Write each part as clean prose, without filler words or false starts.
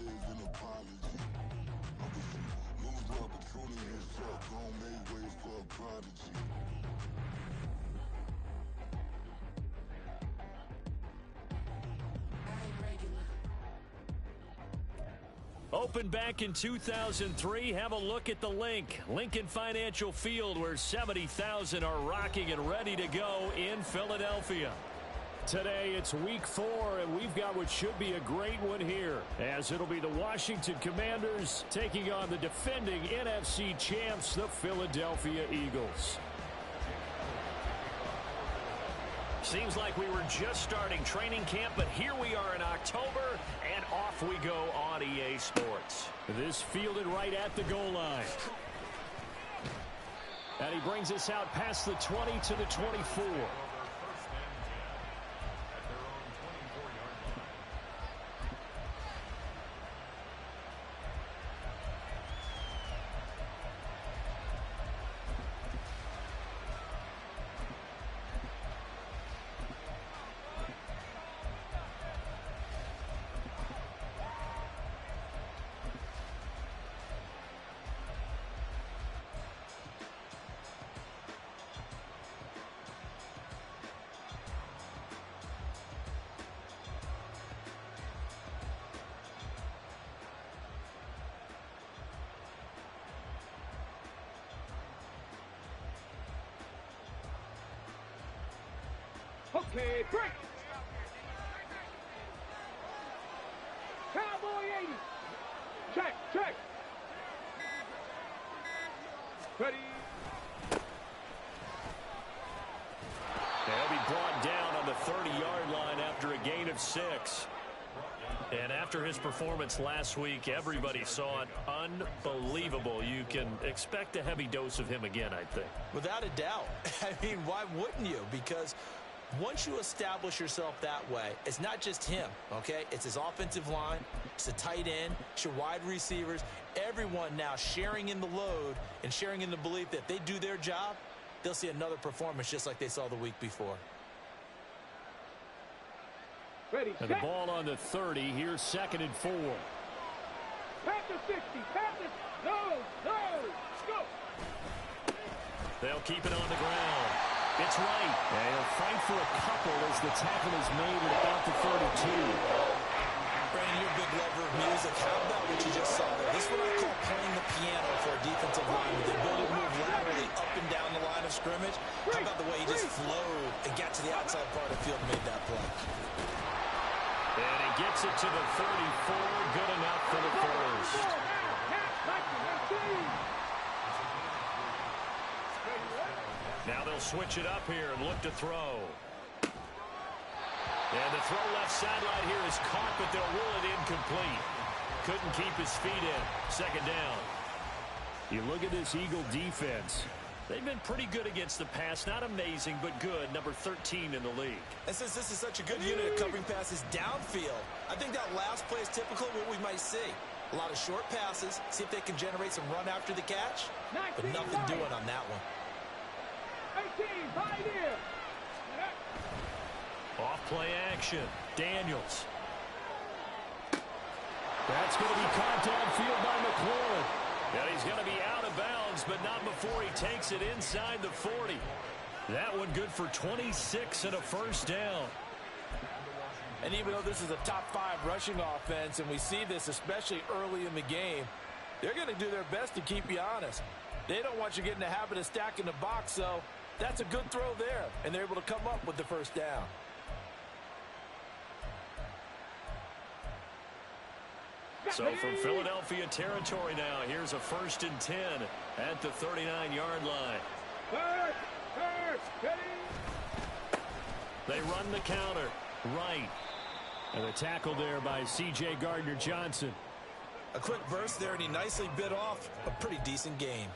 is an apology. I was a little opportunity himself, gon' make ways for a prodigy. Opened back in 2003, have a look at the link. Lincoln Financial Field, where 70,000 are rocking and ready to go in Philadelphia. Today, it's week 4, and we've got what should be a great one here, as it'll be the Washington Commanders taking on the defending NFC champs, the Philadelphia Eagles. Seems like we were just starting training camp, but here we are in October, and off we go on EA Sports. This fielded right at the goal line. And he brings us out past the 20 to the 24. Okay, break! Cowboy 80! Check, check! Ready! They'll be brought down on the 30-yard line after a gain of 6. And after his performance last week, everybody saw it. Unbelievable. You can expect a heavy dose of him again, I think. Without a doubt. I mean, why wouldn't you? Because once you establish yourself that way, it's not just him, okay? It's his offensive line, it's the tight end, it's your wide receivers, everyone now sharing in the load and sharing in the belief that if they do their job, they'll see another performance just like they saw the week before. Ready, and the ball on the 30, here's 2nd and 4. Pass the 60, pass it, no, let's go. They'll keep it on the ground. It's right. And he'll fight for a couple as the tackle is made at about the 32. Brandon, you're a big lover of music. How about what you just saw there? This is what I call playing the piano for a defensive line. With the ability to move laterally up and down the line of scrimmage. How about the way he just flowed and got to the outside part of the field and made that play? And he gets it to the 34. Good enough for the first. Now they'll switch it up here and look to throw. And the throw left sideline here is caught, but they'll rule it incomplete. Couldn't keep his feet in. 2nd down. You look at this Eagle defense. They've been pretty good against the pass. Not amazing, but good. Number 13 in the league. And since this is such a good unit of covering passes downfield, I think that last play is typical of what we might see. A lot of short passes. See if they can generate some run after the catch. But nothing doing on that one. 18, right here. Off play action. Daniels. That's going to be caught downfield by McLaurin. And he's going to be out of bounds, but not before he takes it inside the 40. That one good for 26 and a first down. And even though this is a top 5 rushing offense, and we see this especially early in the game, they're going to do their best to keep you honest. They don't want you getting the habit of stacking the box, so that's a good throw there, and they're able to come up with the first down. So from Philadelphia territory now, here's a 1st and 10 at the 39-yard line. They run the counter. Right. And the tackle there by C.J. Gardner-Johnson. A quick burst there, and he nicely bit off a pretty decent gain.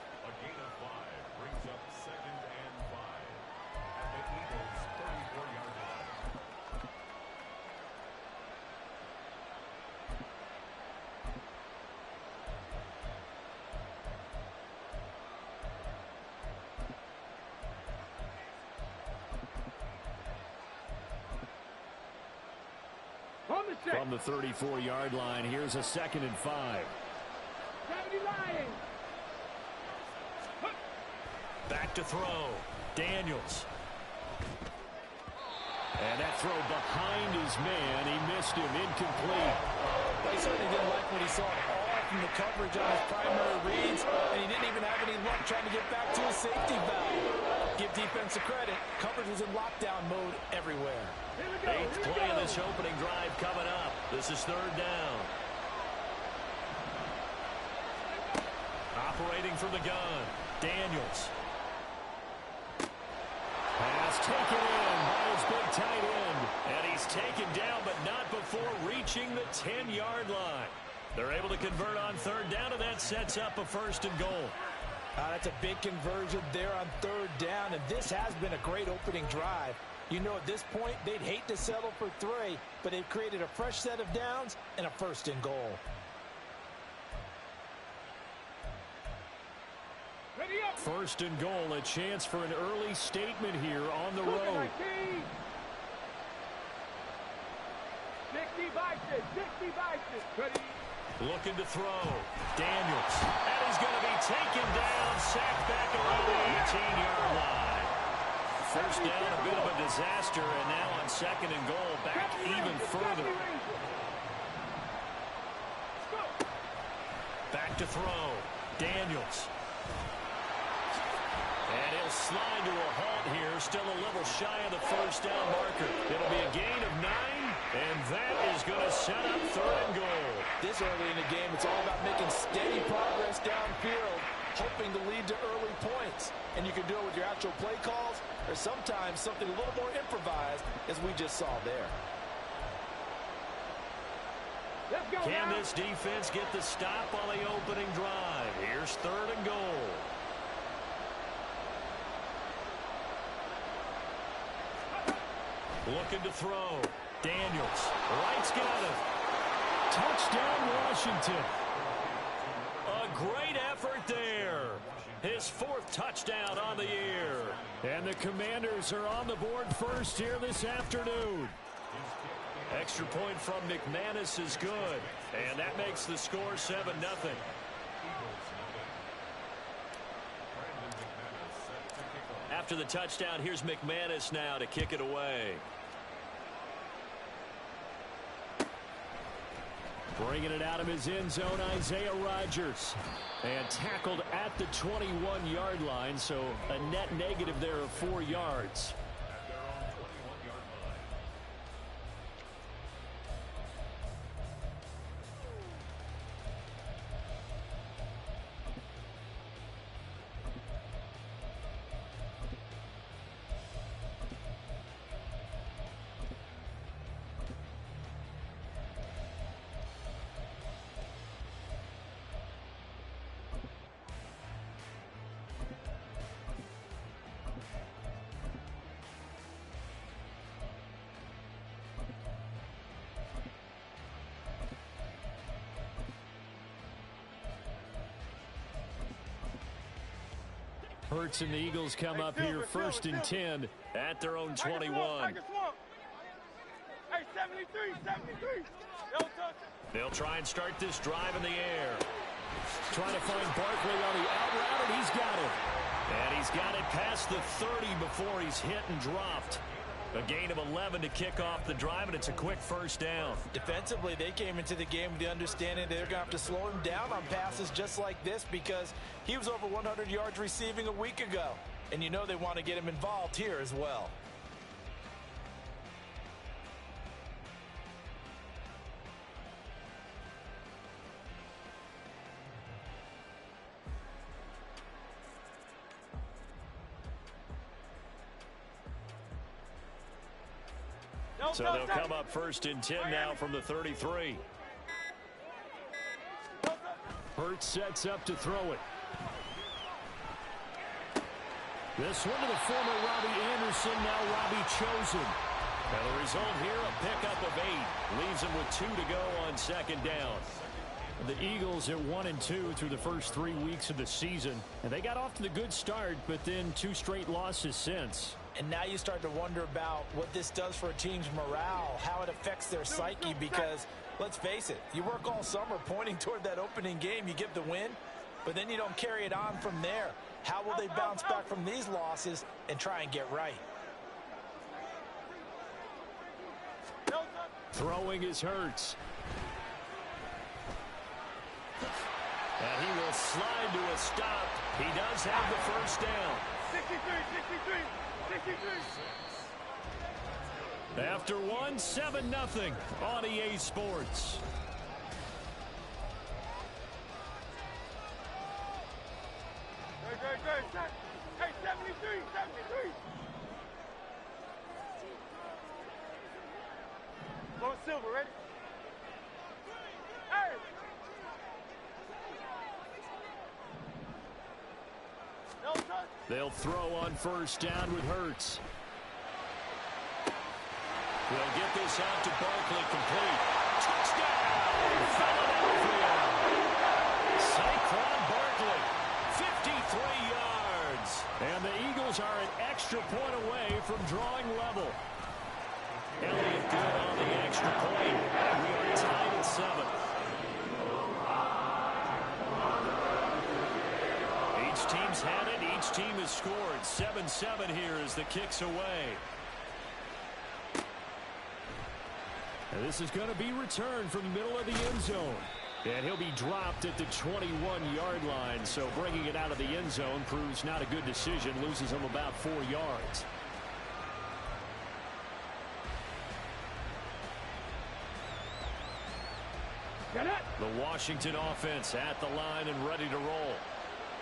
On the set. From the 34-yard line, here's a 2nd and 5. 70 Lions. Back to throw. Daniels. And that throw behind his man. He missed him. Incomplete. He certainly didn't like what he saw at all from the coverage on his primary reads, and he didn't even have any luck trying to get back to his safety valve. Give defensive credit. Coverage was in lockdown mode everywhere. 8th play of this opening drive coming up. This is 3rd down. Operating from the gun. Daniels. Pass taken in by his big tight end. And he's taken down, but not before reaching the 10-yard line. They're able to convert on 3rd down, and that sets up a 1st and goal. That's a big conversion there on 3rd down, and this has been a great opening drive. You know, at this point, they'd hate to settle for 3, but they've created a fresh set of downs and a 1st and goal. Ready up. 1st and goal, a chance for an early statement here on the road. 60 Vices. 60 Vices. Ready. Looking to throw. Daniels. And he's going to be taken down, sacked back around the 18-yard line. 1st down, a bit of a disaster, and now on 2nd and goal, back even further. Back to throw. Daniels. And he'll slide to a halt here, still a little shy of the 1st down marker. It'll be a gain of 9, and that is going to set up 3rd and goal. This early in the game, it's all about making steady progress downfield, hoping to lead to early points. And you can do it with your actual play calls, or sometimes something a little more improvised, as we just saw there. Let's go. Can now. this defense get the stop on the opening drive? Here's 3rd and goal. Looking to throw. Daniels. Wright's got him. Touchdown, Washington. A great effort there. His 4th touchdown on the year. And the Commanders are on the board first here this afternoon. Extra point from McManus is good. And that makes the score 7-0. After the touchdown, here's McManus now to kick it away. Bringing it out of his end zone, Isaiah Rodgers. And tackled at the 21-yard line, so a net negative there of 4 yards. Hurts and the Eagles come up here 1st and 10 at their own 21. Hey, 73. They'll try and start this drive in the air. Trying to find Barkley on the out route, and he's got it. And he's got it past the 30 before he's hit and dropped. A gain of 11 to kick off the drive, and it's a quick 1st down. Defensively, they came into the game with the understanding they're going to have to slow him down on passes just like this because he was over 100 yards receiving a week ago. And you know they want to get him involved here as well. So they'll come up 1st and 10 now from the 33. Hurts sets up to throw it. This one to the former Robbie Anderson, now Robbie Chosen. And the result here, a pickup of 8. Leaves him with 2 to go on 2nd down. The Eagles at 1-2 through the first 3 weeks of the season. And they got off to the good start, but then 2 straight losses since. And now you start to wonder about what this does for a team's morale, how it affects their psyche, because let's face it, you work all summer pointing toward that opening game, you get the win, but then you don't carry it on from there. How will they bounce back from these losses and try and get right? Throwing is Hurts. And he will slide to a stop. He does have the first down. 63. After one, 7-0 on EA Sports. Hey, 73. Lord Silver, ready? Hey! They'll throw on first down with Hurts. They'll get this out to Barkley, complete. Touchdown, Philadelphia! Saquon Barkley, 53 yards. And the Eagles are an extra point away from drawing level. Elliott good on the extra point. We are tied at 7. Each team's had it. Each team has scored. 7-7 here as the kick's away. And this is going to be returned from the middle of the end zone. And he'll be dropped at the 21-yard line. So bringing it out of the end zone proves not a good decision. Loses him about 4 yards. The Washington offense at the line and ready to roll.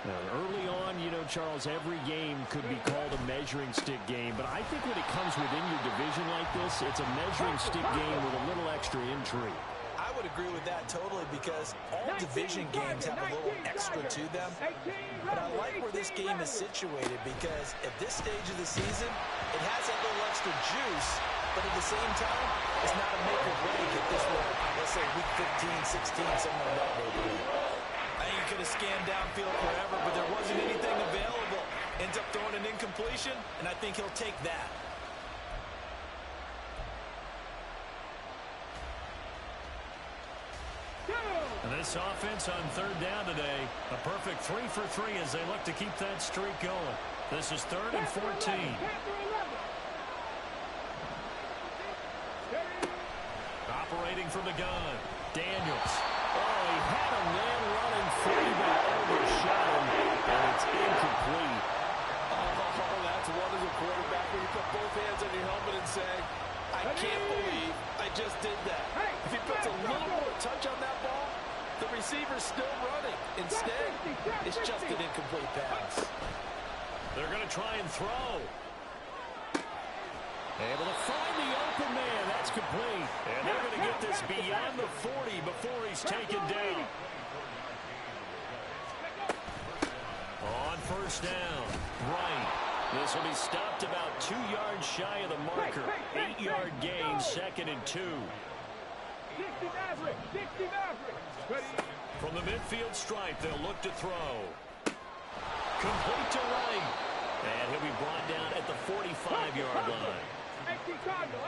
Now, early on, you know, Charles, every game could be called a measuring stick game. But I think when it comes within your division like this, it's a measuring stick game with a little extra intrigue. I would agree with that totally, because all division games have a little extra to them. But I like where this game is situated, because at this stage of the season, it has that little extra juice, but at the same time, it's not a make or break at this point. Let's say week 15, 16, somewhere in that neighborhood. I think he could have scanned downfield forever, but there wasn't anything available. Ends up throwing an incompletion, and I think he'll take that. And this offense on third down today, a perfect 3 for 3 as they look to keep that streak going. This is 3rd and 14. Operating from the gun, Daniels. Oh, he had a man running free, but overshot him, and it's incomplete. Oh, that's one as a quarterback when you put both hands on your helmet and say, I can't believe I just did that. If he puts a little more touch on that ball, the receiver's still running. Instead, it's just an incomplete pass. They're going to try and throw. Able to find the open man. That's complete. And they're going to get this beyond the 40 before he's taken down. On first down, right. This will be stopped about 2 yards shy of the marker. 8-yard gain, 2nd and 2. From the midfield stripe, they'll look to throw. Complete to right. And he'll be brought down at the 45-yard line. 18 Cardinal.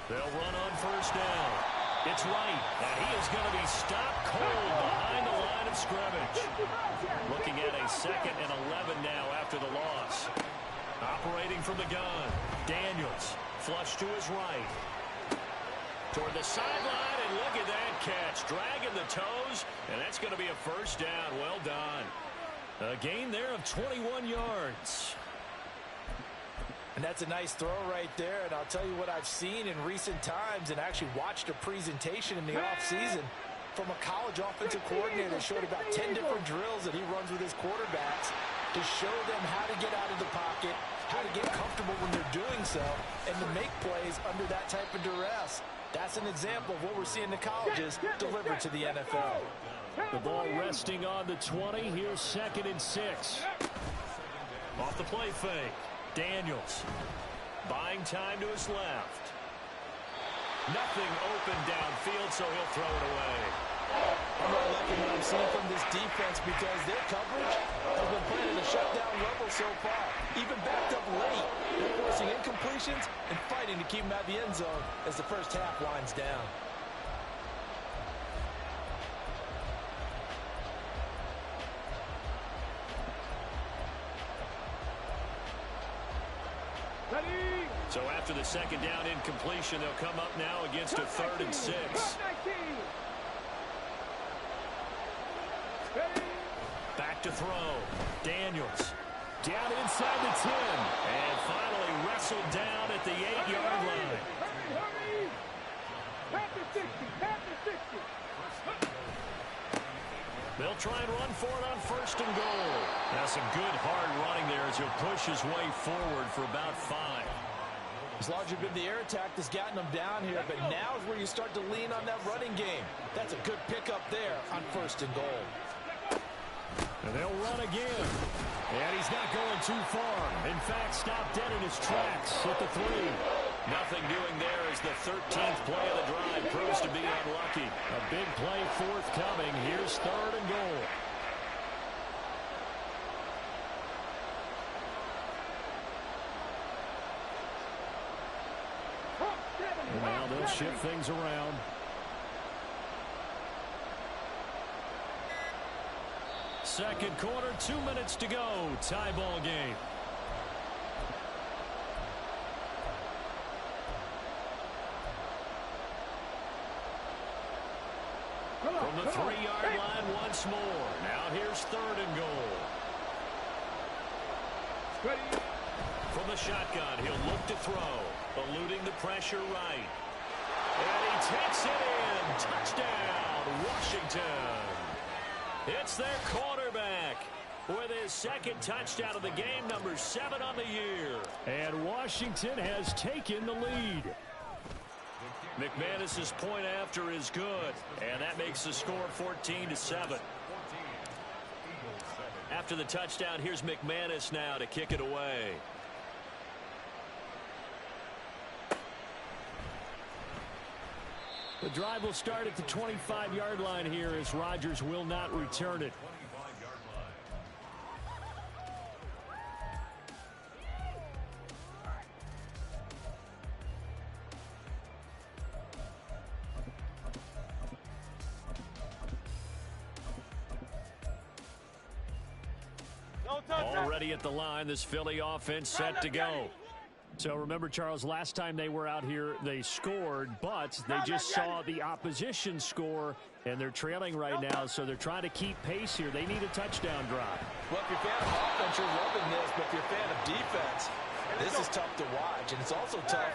They'll run on first down. It's right. And he is going to be stopped cold behind the line of scrimmage. Looking at a 2nd and 11 now after the loss. Operating from the gun. Daniels. Flush to his right. Toward the sideline, and look at that catch. Dragging the toes, and that's going to be a first down. Well done. A gain there of 21 yards. And that's a nice throw right there. And I'll tell you what I've seen in recent times, and actually watched a presentation in the offseason from a college offensive coordinator that showed about 10 different drills that he runs with his quarterbacks to show them how to get out of the pocket, how to get comfortable when they're doing so, and to make plays under that type of duress. That's an example of what we're seeing in the colleges delivered to the NFL. The ball resting on the 20. Here's 2nd and 6. Off the play fake. Daniels. Buying time to his left. Nothing open downfield, so he'll throw it away. I'm not liking what I'm seeing from this defense because their coverage has been playing at a shutdown level so far. Even backed up late, they're forcing incompletions and fighting to keep them out of the end zone as the first half winds down. So after the second down incompletion, they'll come up now against a 3rd and 6. Back to throw. Daniels. Down inside the 10. And finally wrestled down at the 8-yard line. They'll try and run for it on 1st and goal. That's some good hard running there as he'll push his way forward for about 5. As long as you've been the air attack that's gotten them down here, but now is where you start to lean on that running game. That's a good pickup there on 1st and goal. And they'll run again. And he's not going too far. In fact, stopped dead in his tracks at the 3. Nothing doing there as the 13th play of the drive proves to be unlucky. A big play forthcoming. Here's 3rd and goal. And now they'll shift things around. Second quarter, 2 minutes to go. Tie ball game. From the 3-yard line once more. Now here's 3rd and goal. From the shotgun, he'll look to throw. Eluding the pressure right. And he takes it in. Touchdown, Washington. It's their quarterback with his 2nd touchdown of the game, number 7 on the year. And Washington has taken the lead. McManus's point after is good, and that makes the score 14-7. After the touchdown, here's McManus now to kick it away. The drive will start at the 25-yard line here as Rodgers will not return it. Already at the line, this Philly offense set to go. So remember, Charles, last time they were out here, they scored, but they just saw the opposition score, and they're trailing right now, so they're trying to keep pace here. They need a touchdown drive. Well, if you're a fan of offense, you're loving this, but if you're a fan of defense, this is tough to watch, and it's also tough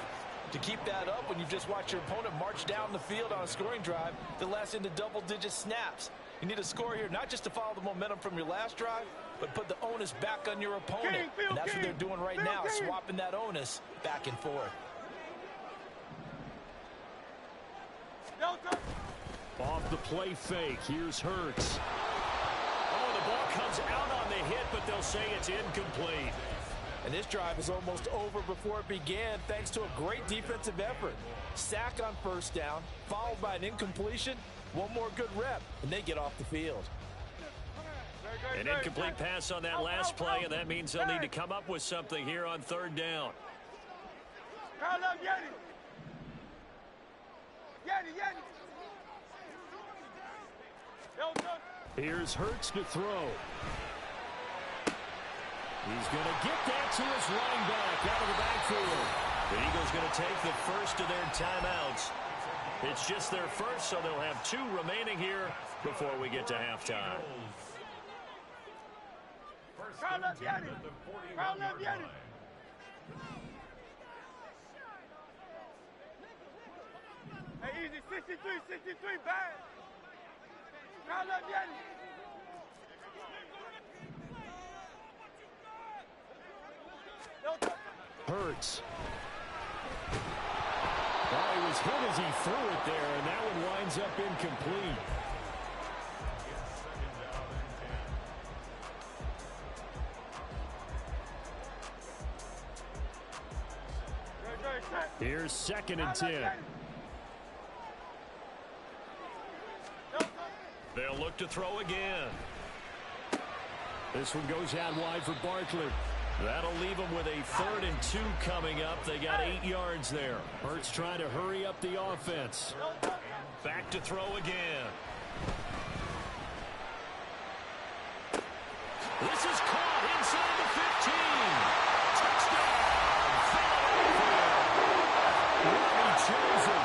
to keep that up when you've just watched your opponent march down the field on a scoring drive that lasts into double-digit snaps. You need a score here, not just to follow the momentum from your last drive, but put the onus back on your opponent. And that's what they're doing right now, swapping that onus back and forth. Off the play fake, here's Hurts. Oh, the ball comes out on the hit, but they'll say it's incomplete. And this drive is almost over before it began thanks to a great defensive effort. Sack on 1st down, followed by an incompletion. One more good rep, and they get off the field. An incomplete pass on that last play, and that means they'll need to come up with something here on 3rd down. Here's Hurts to throw. He's going to get that to his running back out of the backfield. The Eagles going to take the first of their timeouts. It's just their first, so they'll have 2 remaining here before we get to halftime. Hey, easy, 63, bad. Hurts. Well, he was hit as he threw it there, and that one winds up incomplete. Here's 2nd and 10. They'll look to throw again. This one goes out wide for Barkley. That'll leave them with a 3rd and 2 coming up. They got 8 yards there. Hurts trying to hurry up the offense. Back to throw again. This is caught inside the 15. Touchdown, Philadelphia. Ronnie chosen.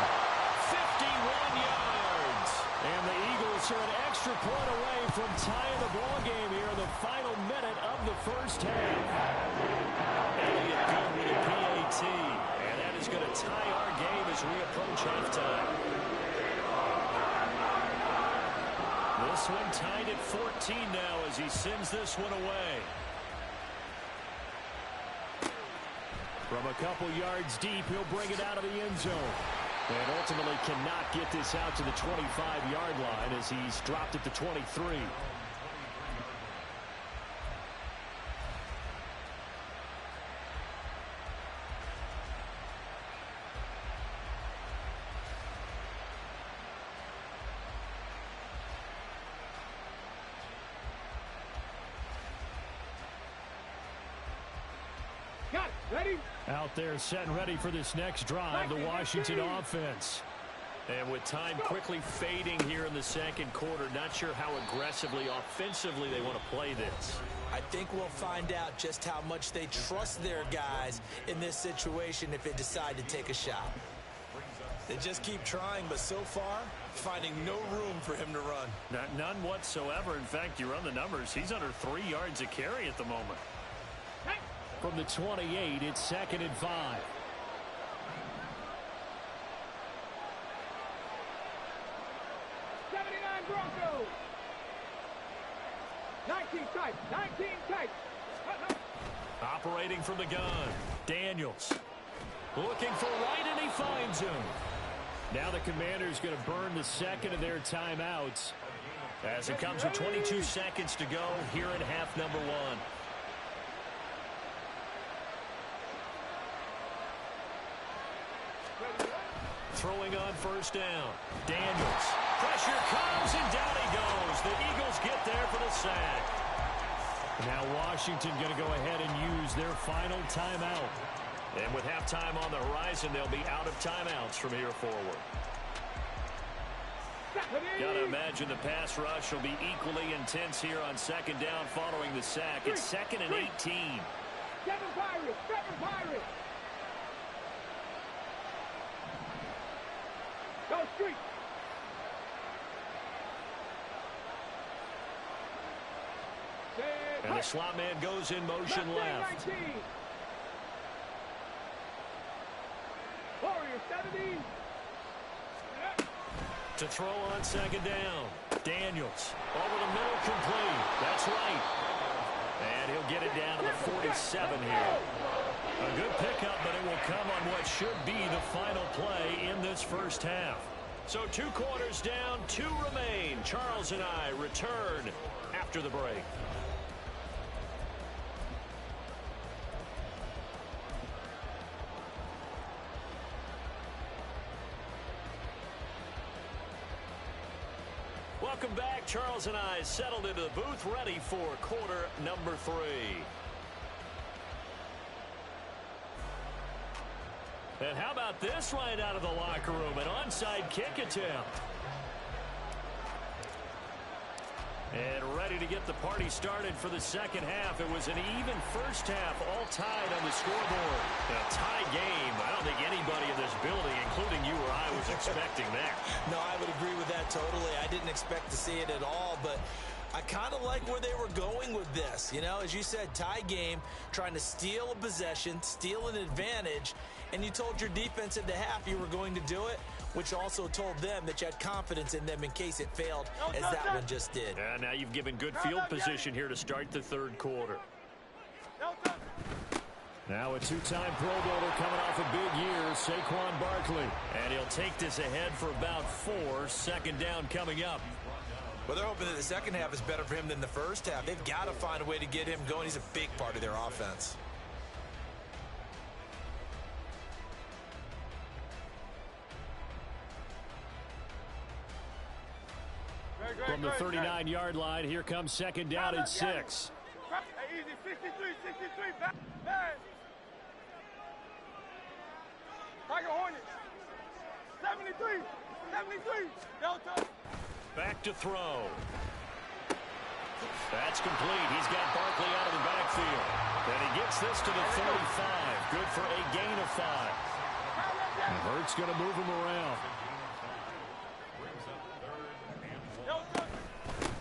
51 yards. And the Eagles are an extra point away from tying the ball game here in the final minute of the first half. Elliott good with a PAT. And that is going to tie our game as we approach halftime. This one tied at 14 now as he sends this one away. From a couple yards deep, he'll bring it out of the end zone. And ultimately cannot get this out to the 25-yard line as he's dropped at the 23. Got it. Ready? Out there set and ready for this next drive, the Washington offense. And with time quickly fading here in the second quarter, not sure how aggressively, offensively they want to play this. I think we'll find out just how much they trust their guys in this situation if they decide to take a shot. They just keep trying, but so far, finding no room for him to run. None whatsoever. In fact, you run the numbers, he's under 3 yards a carry at the moment. From the 28, it's 2nd and 5. Broncos. 19 tight. 19 tight. Operating from the gun. Daniels. Looking for right, and he finds him. Now the Commanders going to burn the second of their timeouts. As it comes with 22 seconds to go here in half number 1. Throwing on first down. Daniels. Pressure comes, and down he goes. The Eagles get there for the sack. Now Washington going to go ahead and use their final timeout. And with halftime on the horizon, they'll be out of timeouts from here forward. Got to imagine the pass rush will be equally intense here on second down following the sack. It's 2nd and 18. 7 Pirates. 7 Pirates. Go street. And the slot man goes in motion left. 19. Warriors 70. To throw on second down. Daniels over the middle, complete. That's right. And he'll get it down to the 47 here. A good pickup, but it will come on what should be the final play in this first half. So 2 quarters down, 2 remain. Charles and I return after the break. Welcome back. Charles and I settled into the booth, ready for quarter number 3. And how about this right out of the locker room? An onside kick attempt. And ready to get the party started for the second half. It was an even first half, all tied on the scoreboard. A tie game. I don't think anybody in this building, including you or I, was expecting that. No, I would agree with that totally. I didn't expect to see it at all, but I kind of like where they were going with this. You know, as you said, tie game, trying to steal a possession, steal an advantage, and you told your defense at the half you were going to do it, which also told them that you had confidence in them in case it failed, as that one just did. And now you've given good field position here to start the third quarter. Now a 2-time Pro Bowler coming off a big year, Saquon Barkley. And he'll take this ahead for about 4. Second down coming up. Well, they're hoping that the second half is better for him than the first half. They've got to find a way to get him going. He's a big part of their offense. From the 39-yard line, here comes second down at 6. Hey, easy, 63, back. Hey. Tiger Hornet. 73. Delta. Back to throw. That's complete. He's got Barkley out of the backfield. And he gets this to the 35. Good for a gain of 5. And Hurts going to move him around.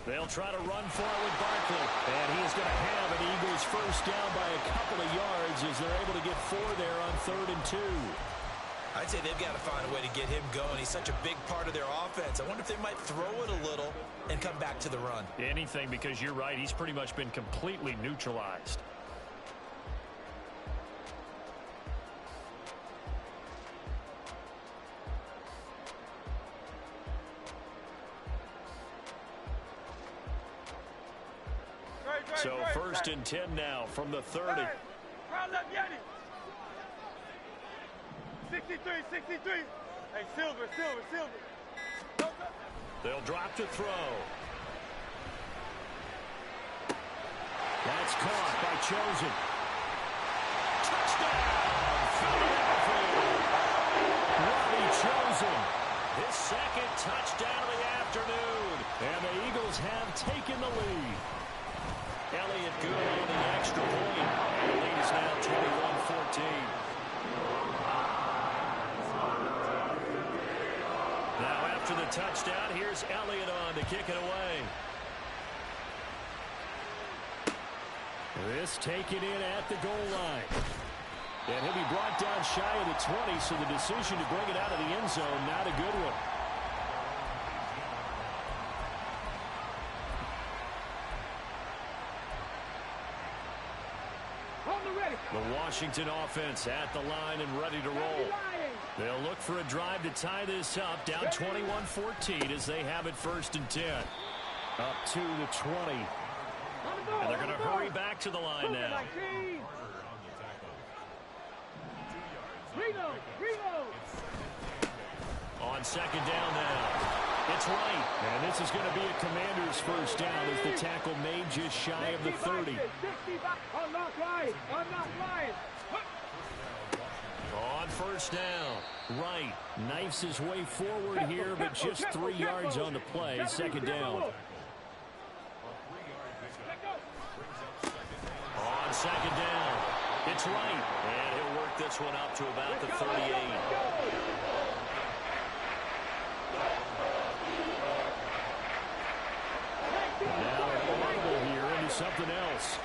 They'll try to run for it with Barkley. And he is going to have an Eagles first down by a couple of yards as they're able to get 4 there on 3rd and 2. I'd say they've got to find a way to get him going. He's such a big part of their offense. I wonder if they might throw it a little and come back to the run. Anything, because you're right. He's pretty much been completely neutralized. So 1st and 10 now from the 30. Hey, round up, Yeti. 63. Hey, Silver. They'll drop to throw. That's caught by Chosen. Touchdown! Philadelphia! Robbie Chosen. His second touchdown of the afternoon. And the Eagles have taken the lead. Elliott good on the extra point. And the lead is now 21-14. Now after the touchdown, here's Elliott on to kick it away. This taken in at the goal line. And he'll be brought down shy of the 20, so the decision to bring it out of the end zone, not a good one. The Washington offense at the line and ready to roll. They'll look for a drive to tie this up, down 21-14 as they have it 1st and 10. Up to the 20. And they're going to hurry back to the line now. On 2nd down now. It's right. And this is going to be a Commander's first down as the tackle made just shy of the 30. I'm not lying. On 1st down. Right. Knifes his way forward here, but just 3 yards on the play. 2nd down. On 2nd down. It's right. And he'll work this one up to about the 38. Now an audible here into something else.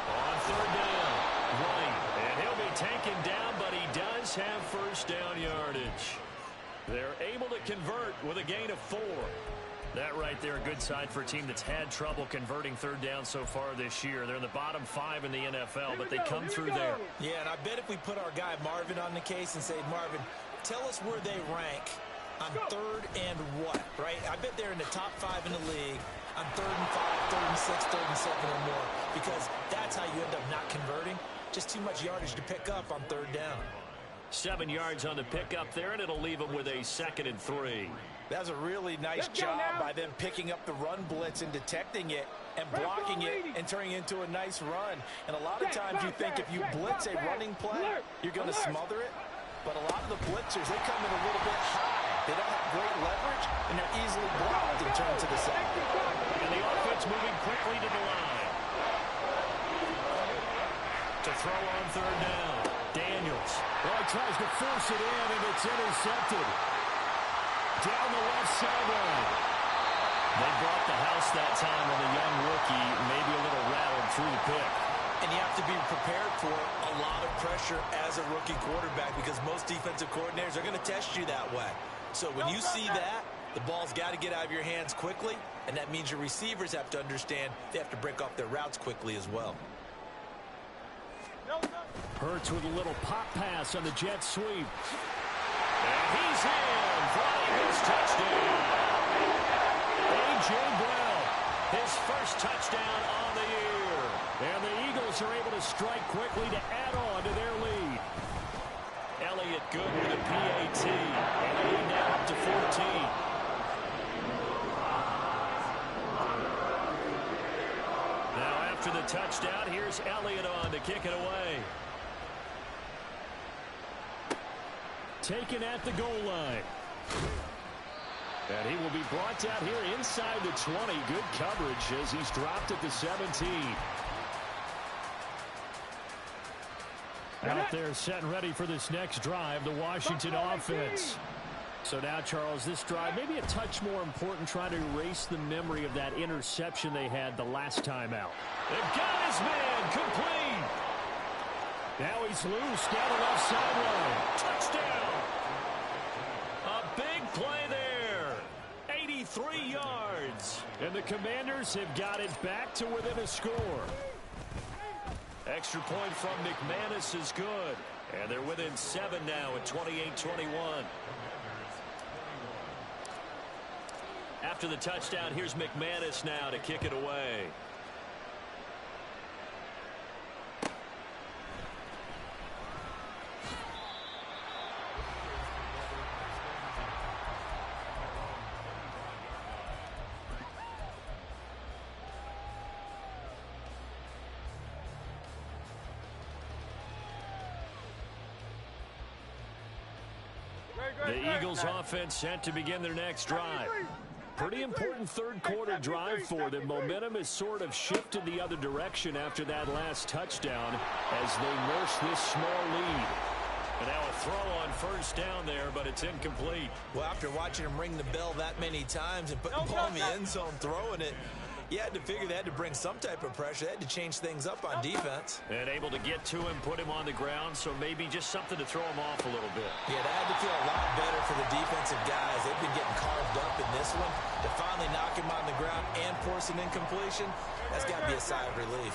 On 3rd down. Right. And he'll be taken down, but he does have first down yardage. They're able to convert with a gain of 4. That right there, a good sign for a team that's had trouble converting 3rd down so far this year. They're in the bottom 5 in the NFL, but they come through there. Yeah, and I bet if we put our guy Marvin on the case and say, Marvin, tell us where they rank on 3rd and what, right? I bet they're in the top 5 in the league on 3rd and 5, 3rd and 6, 3rd and 7 or more, because that's how you end up not converting. Just too much yardage to pick up on 3rd down. 7 yards on the pickup there, and it'll leave them with a 2nd and 3. That was a really nice job by them picking up the run blitz and detecting it and blocking it and turning it into a nice run. And a lot of times you think if you blitz a running play, you're going to smother it. But a lot of the blitzers, they come in a little bit high. They don't have great leverage, and they're easily blocked and turned to the side. And the offense moving quickly to the line. To throw on 3rd down. Daniels. Well, he tries to force it in, and it's intercepted. Down the left sideline. They brought the house that time on the young rookie, maybe a little rattled through the pick. And you have to be prepared for a lot of pressure as a rookie quarterback because most defensive coordinators are going to test you that way. So when you see that, the ball's got to get out of your hands quickly, and that means your receivers have to understand they have to break off their routes quickly as well. Hurts with a little pop pass on the jet sweep. And he's in for his touchdown. A.J. Brown, his first touchdown on the year. And the Eagles are able to strike quickly to add on to their lead. Elliott good with a PAT. And a lead now up to 14. Now after the touchdown, here's Elliott on to kick it away. Taken at the goal line. And he will be brought down here inside the 20. Good coverage as he's dropped at the 17. Out there set and ready for this next drive, the Washington offense. So now, Charles, this drive maybe a touch more important, trying to erase the memory of that interception they had the last time out. They've got his man complete. Now he's loose down the left sideline. Touchdown. A big play there. 83 yards. And the Commanders have got it back to within a score. Extra point from McManus is good. And they're within 7 now at 28-21. After the touchdown, here's McManus now to kick it away. The Eagles offense set to begin their next drive. Pretty important third quarter drive for them. Momentum has sort of shifted the other direction after that last touchdown as they nurse this small lead. And now a throw on first down there, but it's incomplete. Well, after watching him ring the bell that many times and putting the ball in the end zone, throwing it, you had to figure they had to bring some type of pressure. They had to change things up on defense. And able to get to him, put him on the ground, so maybe just something to throw him off a little bit. Yeah, that had to feel a lot better for the defensive guys. They've been getting carved up in this one. To finally knock him on the ground and force an incompletion, that's got to be a sigh of relief.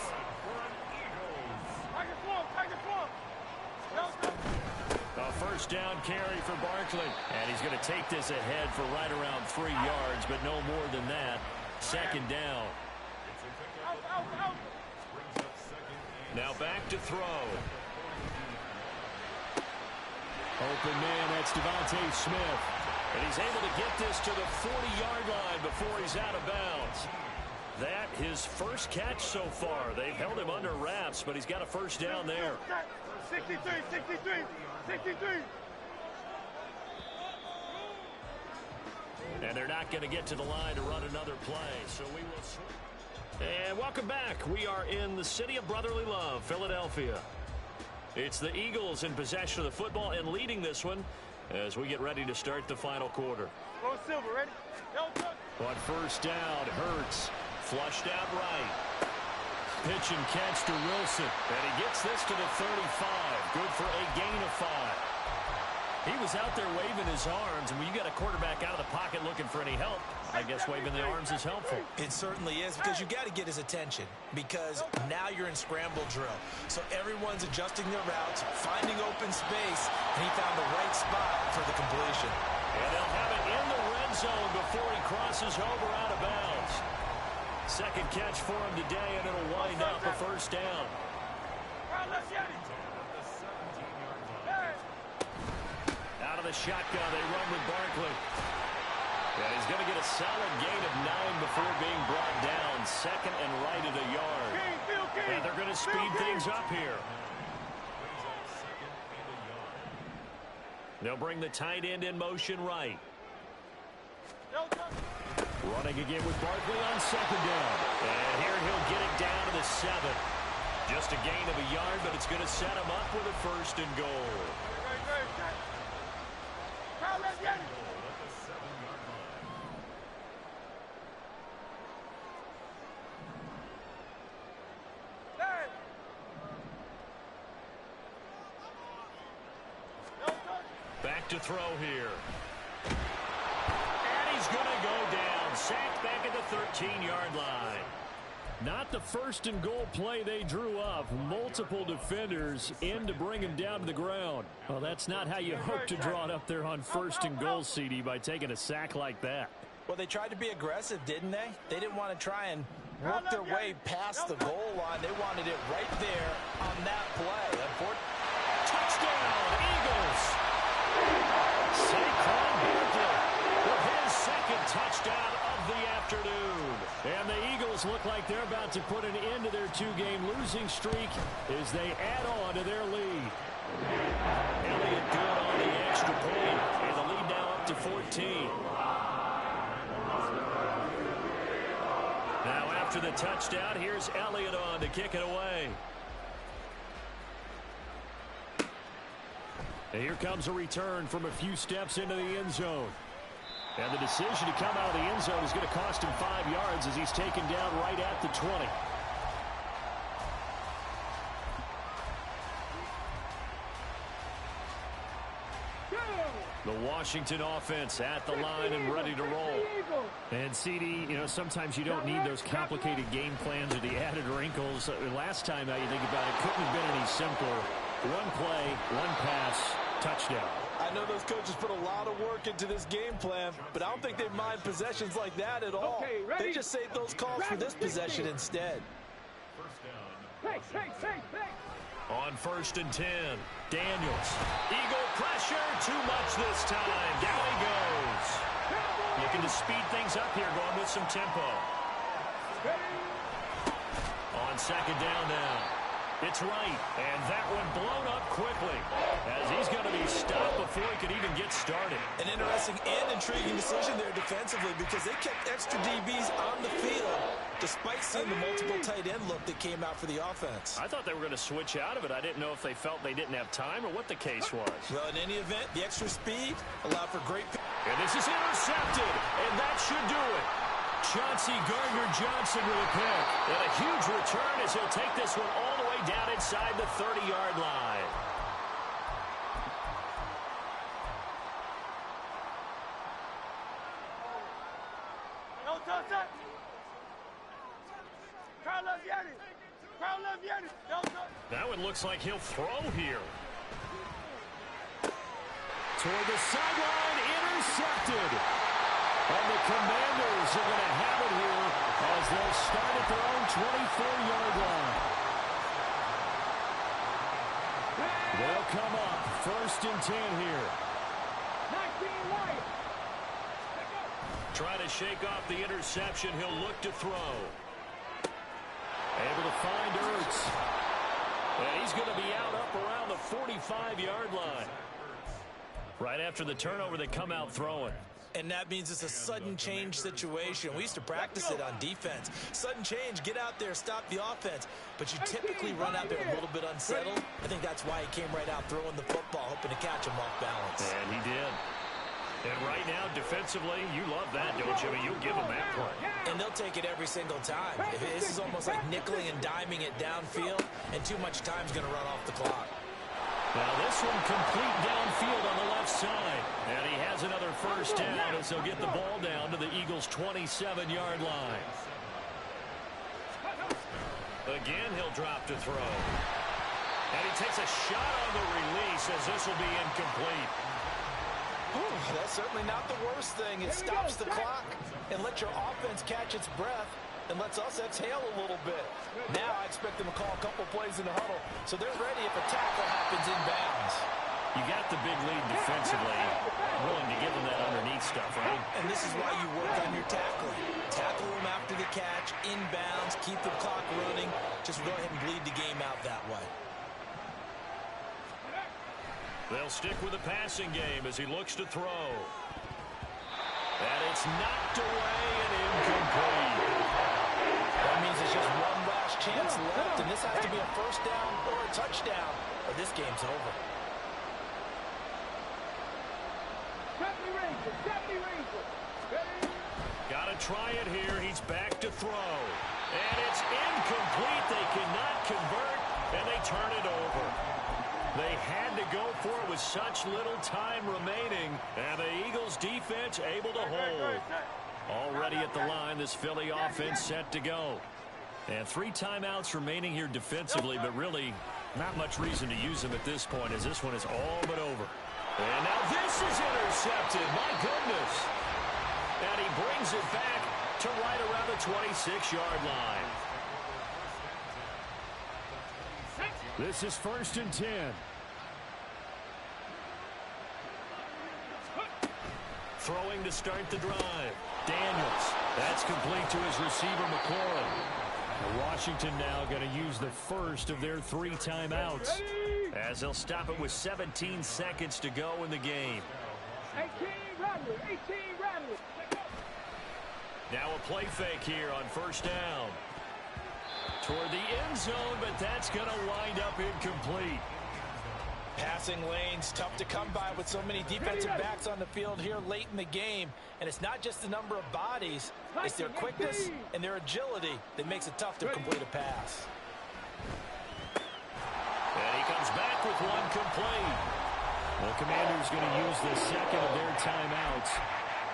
A first down carry for Barkley. And he's going to take this ahead for right around 3 yards, but no more than that. Second down. Now back to throw. Open man, that's Devontae Smith. And he's able to get this to the 40-yard line before he's out of bounds. That his first catch so far. They've held him under wraps, but he's got a first down there. 63, 63, 63. And they're not going to get to the line to run another play. So we will. And welcome back. We are in the city of brotherly love, Philadelphia. It's the Eagles in possession of the football and leading this one as we get ready to start the final quarter. Go Silver, ready? On first down, Hurts flushed out right. Pitch and catch to Wilson. And he gets this to the 35. Good for a gain of 5. He was out there waving his arms, and when you got a quarterback out of the pocket looking for any help, I guess waving the arms is helpful. It certainly is, because you got to get his attention, because now you're in scramble drill. So everyone's adjusting their routes, finding open space, and he found the right spot for the completion. And they'll have it in the red zone before he crosses over out of bounds. Second catch for him today, and it'll wind up a first down. Out of the shotgun, they run with Barkley. And he's going to get a solid gain of 9 before being brought down. Second and right at a yard. And they're going to speed things up here. They'll bring the tight end in motion right. Running again with Barkley on second down. And here he'll get it down to the 7. Just a gain of a yard, but it's going to set him up with a first and goal. Back to throw here. And he's going to go down. Sacked back at the 13-yard line. Not the first and goal play they drew up. Multiple defenders in to bring him down to the ground. Well, that's not how you hope to draw it up there on first and goal, CD, by taking a sack like that. Well, they tried to be aggressive, didn't they? They didn't want to try and work their way past the goal line. They wanted it right there on that play. Touchdown, Eagles! like they're about to put an end to their two-game losing streak as they add on to their lead. Elliott good on the extra point, and the lead now up to 14. Now after the touchdown, here's Elliott on to kick it away. And here comes a return from a few steps into the end zone. And the decision to come out of the end zone is going to cost him 5 yards as he's taken down right at the 20. The Washington offense at the line and ready to roll. And CD, you know, sometimes you don't need those complicated game plans or the added wrinkles. Last time, now you think about it, couldn't have been any simpler. One play, one pass, touchdown. I know those coaches put a lot of work into this game plan, but I don't think they mind possessions like that at all. They just save those calls for this possession instead. On 1st and 10, Daniels. Eagle pressure, too much this time. Down he goes. Looking to speed things up here, going with some tempo. On 2nd down now. It's right, and that one blown up quickly as he's going to be stopped before he could even get started. An interesting and intriguing decision there defensively because they kept extra DBs on the field despite seeing the multiple tight end look that came out for the offense. I thought they were going to switch out of it. I didn't know if they felt they didn't have time or what the case was. Well, in any event, the extra speed allowed for great... And this is intercepted, and that should do it. Chauncey Gardner-Johnson with a pick. And a huge return as he'll take this one all the way down inside the 30-yard line. That one looks like he'll throw here. Toward the sideline, intercepted. And the Commanders are going to have it here as they'll start at their own 24-yard line. They'll come up 1st and 10 here. Trying to shake off the interception. He'll look to throw. Able to find Ertz. And he's going to be out up around the 45-yard line. Right after the turnover, they come out throwing. And that means it's a sudden change situation. We used to practice it on defense. Sudden change, get out there, stop the offense. But you typically run out there a little bit unsettled. I think that's why he came right out throwing the football, hoping to catch him off balance. And he did. And right now, defensively, you love that, don't you? I mean, you'll give them that play. And they'll take it every single time. This is almost like nickeling and diming it downfield, and too much time's going to run off the clock. Now this one complete downfield on the left side. And he has another 1st down as he'll get the ball down to the Eagles' 27-yard line. Again, he'll drop to throw. And he takes a shot on the release as this will be incomplete. That's certainly not the worst thing. It stops the clock and lets your offense catch its breath and lets us exhale a little bit. Now I expect them to call a couple plays in the huddle so they're ready if a tackle happens inbounds. You got the big lead defensively, willing to give them that underneath stuff, right? And this is why you work on your tackling. Tackle them after the catch, inbounds, keep the clock running. Just go ahead and bleed the game out that way. They'll stick with the passing game as he looks to throw. And it's knocked away and incomplete. That means it's just one last chance left, and this has to be a 1st down or a touchdown, or this game's over. Got to try it here. He's back to throw. And it's incomplete. They cannot convert, and they turn it over. They had to go for it with such little time remaining, and the Eagles defense able to hold. Already at the line, this Philly offense set to go. And 3 timeouts remaining here defensively, but really not much reason to use them at this point as this one is all but over. And now this is intercepted. My goodness. And he brings it back to right around the 26-yard line. This is 1st and 10. Throwing to start the drive. Daniels. That's complete to his receiver, McLaurin. Washington now going to use the first of their 3 timeouts as they'll stop it with 17 seconds to go in the game. 18 rattlers, 18 rattlers. Now a play fake here on first down. Toward the end zone, but that's going to wind up incomplete. Passing lanes, tough to come by with so many defensive backs on the field here late in the game. And it's not just the number of bodies, it's their quickness and their agility that makes it tough to complete a pass. And he comes back with one complete. The Commanders going to use the second of their timeouts.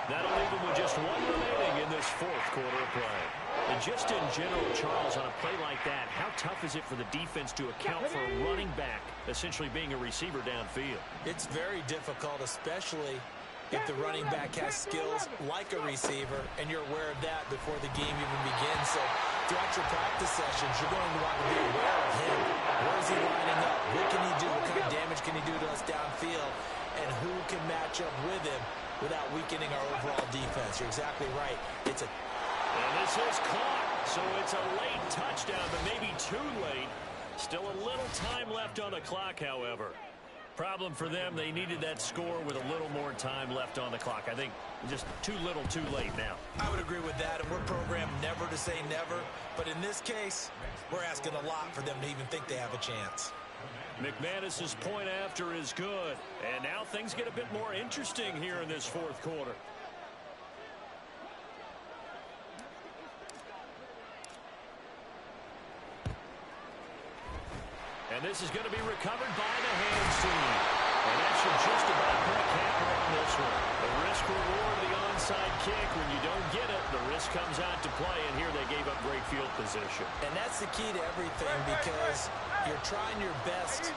That'll leave them with just 1 remaining in this 4th quarter of play. And just in general, Charles, on a play like that, how tough is it for the defense to account for a running back essentially being a receiver downfield? It's very difficult, especially if the running back has skills like a receiver, and you're aware of that before the game even begins. So throughout your practice sessions, you're going to want to be aware of him. Where is he lining up? What can he do? What kind of damage can he do to us downfield? And who can match up with him without weakening our overall defense? You're exactly right. And this is caught, so it's a late touchdown, but maybe too late. Still a little time left on the clock, however. Problem for them, they needed that score with a little more time left on the clock. I think just too little, too late now. I would agree with that, and we're programmed never to say never. But in this case, we're asking a lot for them to even think they have a chance. McManus's point after is good. And now things get a bit more interesting here in this 4th quarter. And this is going to be recovered by the hands team. And that should just about put a capper on this one. The risk-reward of the onside kick. When you don't get it, the risk comes out to play. And here they gave up great field position. And that's the key to everything, because you're trying your best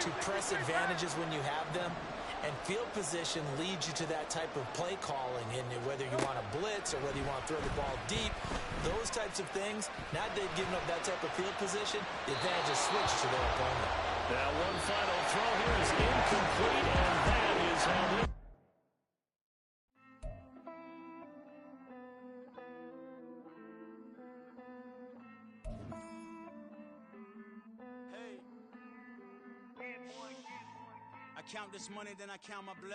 to press advantages when you have them. And field position leads you to that type of play calling, and whether you want to blitz or whether you want to throw the ball deep, those types of things. Now that they've given up that type of field position, the advantage is switched to their opponent. Now one final throw here is incomplete, and that is how they... I count this money, then I count my blessings.